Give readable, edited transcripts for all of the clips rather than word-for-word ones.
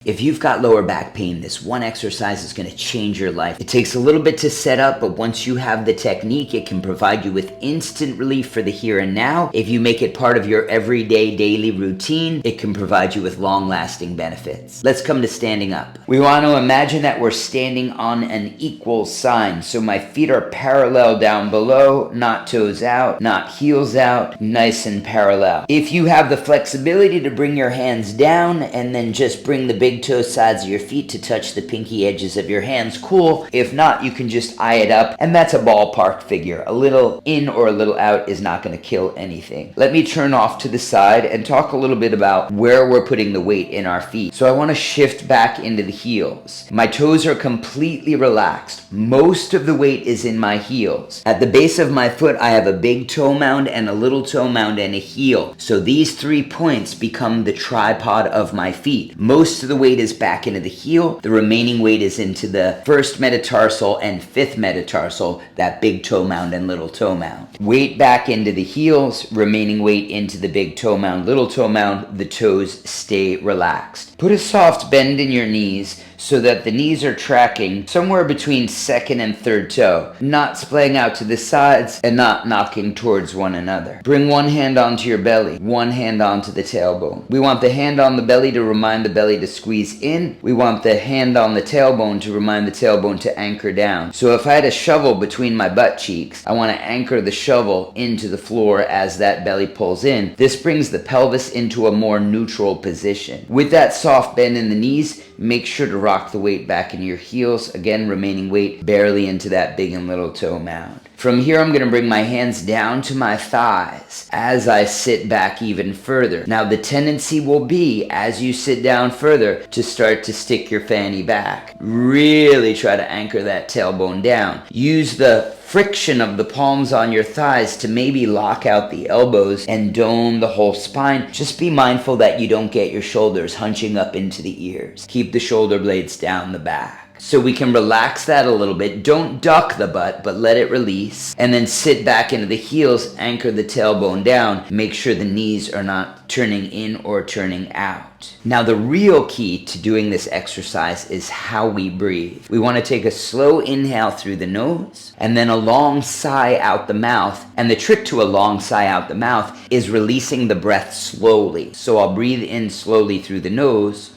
If you've got lower back pain, this one exercise is going to change your life. It takes a little bit to set up, but once you have the technique, it can provide you with instant relief for the here and now. If you make it part of your everyday daily routine, it can provide you with long-lasting benefits. Let's come to standing up. We want to imagine that we're standing on an equal sign. So my feet are parallel down below, not toes out, not heels out, nice and parallel. If you have the flexibility to bring your hands down and then just bring the big toe sides of your feet to touch the pinky edges of your hands, cool. If not, you can just eye it up, and that's a ballpark figure. A little in or a little out is not going to kill anything. Let me turn off to the side and talk a little bit about where we're putting the weight in our feet. So I want to shift back into the heels. My toes are completely relaxed. Most of the weight is in my heels. At the base of my foot, I have a big toe mound and a little toe mound and a heel. So these 3 points become the tripod of my feet. Most of the weight is back into the heel. The remaining weight is into the first metatarsal and fifth metatarsal, that big toe mound and little toe mound. Weight back into the heels, remaining weight into the big toe mound, little toe mound. The toes stay relaxed. Put a soft bend in your knees so that the knees are tracking somewhere between second and third toe, not splaying out to the sides and not knocking towards one another. Bring one hand onto your belly, one hand onto the tailbone. We want the hand on the belly to remind the belly to squeeze in. We want the hand on the tailbone to remind the tailbone to anchor down. So if I had a shovel between my butt cheeks, I want to anchor the shovel into the floor as that belly pulls in. This brings the pelvis into a more neutral position. With that soft bend in the knees, make sure to rock the weight back in your heels. Again, remaining weight barely into that big and little toe mound. From here, I'm going to bring my hands down to my thighs as I sit back even further. Now, the tendency will be, as you sit down further, to start to stick your fanny back. Really try to anchor that tailbone down. Use the friction of the palms on your thighs to maybe lock out the elbows and dome the whole spine. Just be mindful that you don't get your shoulders hunching up into the ears. Keep the shoulder blades down the back. So we can relax that a little bit. Don't duck the butt, but let it release. And then sit back into the heels, anchor the tailbone down. Make sure the knees are not turning in or turning out. Now the real key to doing this exercise is how we breathe. We want to take a slow inhale through the nose and then a long sigh out the mouth. And the trick to a long sigh out the mouth is releasing the breath slowly. So I'll breathe in slowly through the nose.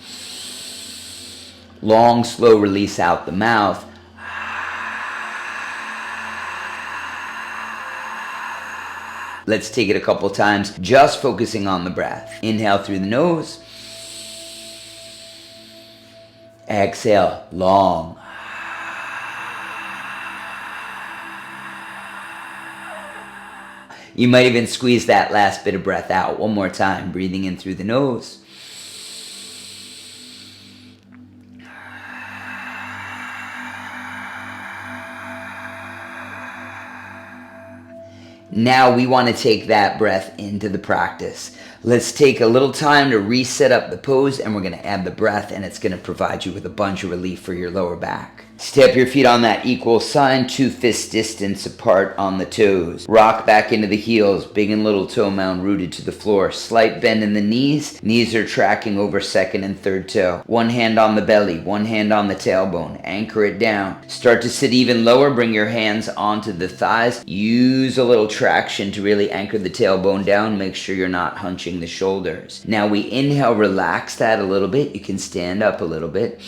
Long, slow release out the mouth. Let's take it a couple times, just focusing on the breath. Inhale through the nose. Exhale, long. You might even squeeze that last bit of breath out. One more time, breathing in through the nose. Now we want to take that breath into the practice. Let's take a little time to reset up the pose, and we're going to add the breath, and it's going to provide you with a bunch of relief for your lower back. Step your feet on that equal sign, 2 fist distance apart on the toes. Rock back into the heels, big and little toe mound rooted to the floor. Slight bend in the knees. Knees are tracking over second and third toe. One hand on the belly, one hand on the tailbone. Anchor it down. Start to sit even lower. Bring your hands onto the thighs. Use a little traction to really anchor the tailbone down. Make sure you're not hunching the shoulders. Now we inhale, relax that a little bit. You can stand up a little bit.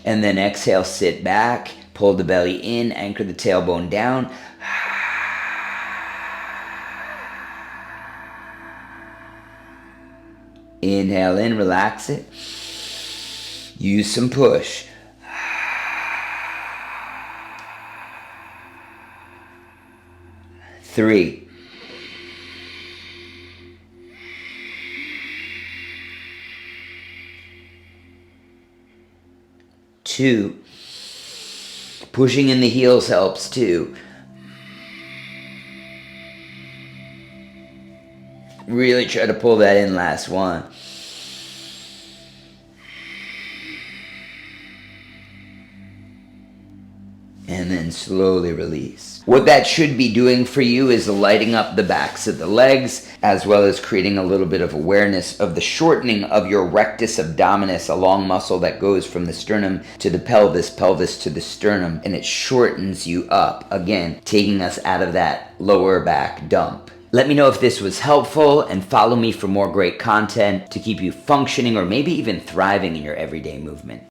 And then exhale, sit back, pull the belly in, anchor the tailbone down. Inhale in, relax it. Use some push. 3. 2. Pushing in the heels helps too. Really try to pull that in, last one. And and then slowly release. What that should be doing for you is lighting up the backs of the legs, as well as creating a little bit of awareness of the shortening of your rectus abdominis, a long muscle that goes from the sternum to the pelvis, pelvis to the sternum, and it shortens you up, again, taking us out of that lower back dump. Let me know if this was helpful, and follow me for more great content to keep you functioning or maybe even thriving in your everyday movement.